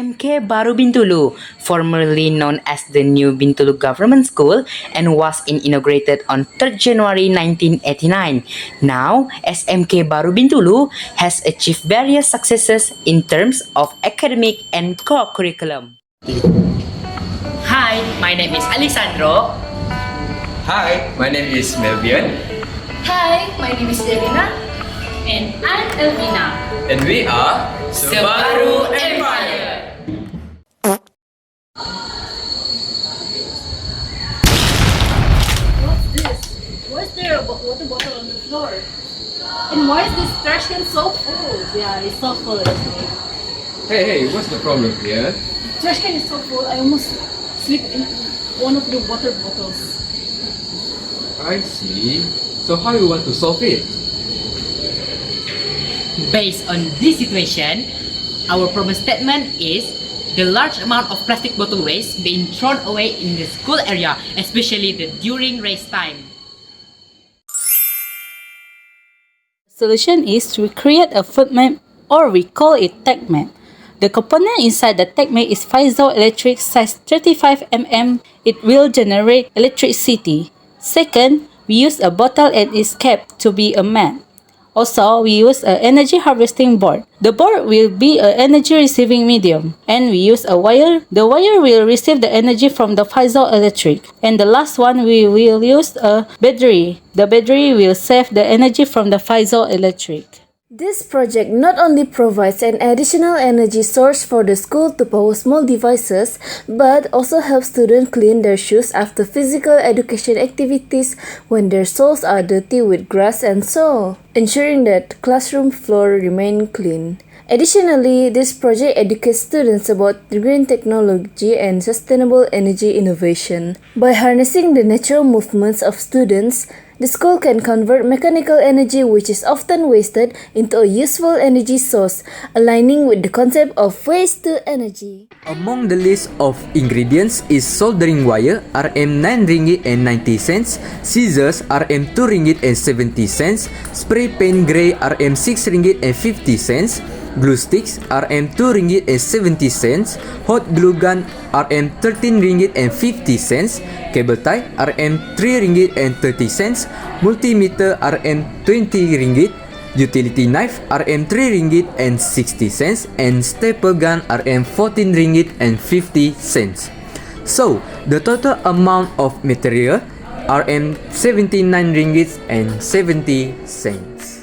SMK Baru Bintulu, formerly known as the New Bintulu Government School, and was inaugurated on 3rd January 1989. Now, SMK Baru Bintulu has achieved various successes in terms of academic and co-curriculum. Hi, my name is Alessandro. Hi, my name is Melvian, Hi, my name is Jelena. And I'm Elvina. and we are Sebaru Empire. What's this? Why is there a water bottle on the floor? And why is this trash can so full? Yeah, it's so full actually. Hey, what's the problem here? The trash can is so full, I almost slipped in one of the water bottles. I see. So how you want to solve it? Based on this situation, our problem statement is the large amount of plastic bottle waste being thrown away in the school area, especially during race time. Solution is we create a food map, or we call it tech map. The component inside the tech map is piezoelectric size 35 mm. It will generate electricity. Second, we use a bottle and its cap to be a map. Also, we use an energy harvesting board. The board will be an energy receiving medium, and we use a wire. The wire will receive the energy from the piezoelectric. And the last one, we will use a battery. The battery will save the energy from the piezoelectric. This project not only provides an additional energy source for the school to power small devices, but also helps students clean their shoes after physical education activities when their soles are dirty with grass and soil, ensuring that classroom floor remain clean. Additionally, this project educates students about green technology and sustainable energy innovation. By harnessing the natural movements of students, the school can convert mechanical energy which is often wasted into a useful energy source, aligning with the concept of waste to energy. Among the list of ingredients is soldering wire Rm 9 ringgit and 90 cents, scissors Rm 2 ringgit and 70 cents, spray paint grey Rm 6 ringgit and 50 cents, glue sticks Rm 2 ringgit and 70 cents, hot glue gun Rm 13 ringgit and 50 cents, cable tie Rm 3 ringgit and 30 cents, multimeter Rm 20 ringgit, utility knife Rm 3 ringgit and 60 cents, and staple gun Rm 14 ringgit and 50 cents. So, the total amount of material Rm 79 ringgit and 70 cents.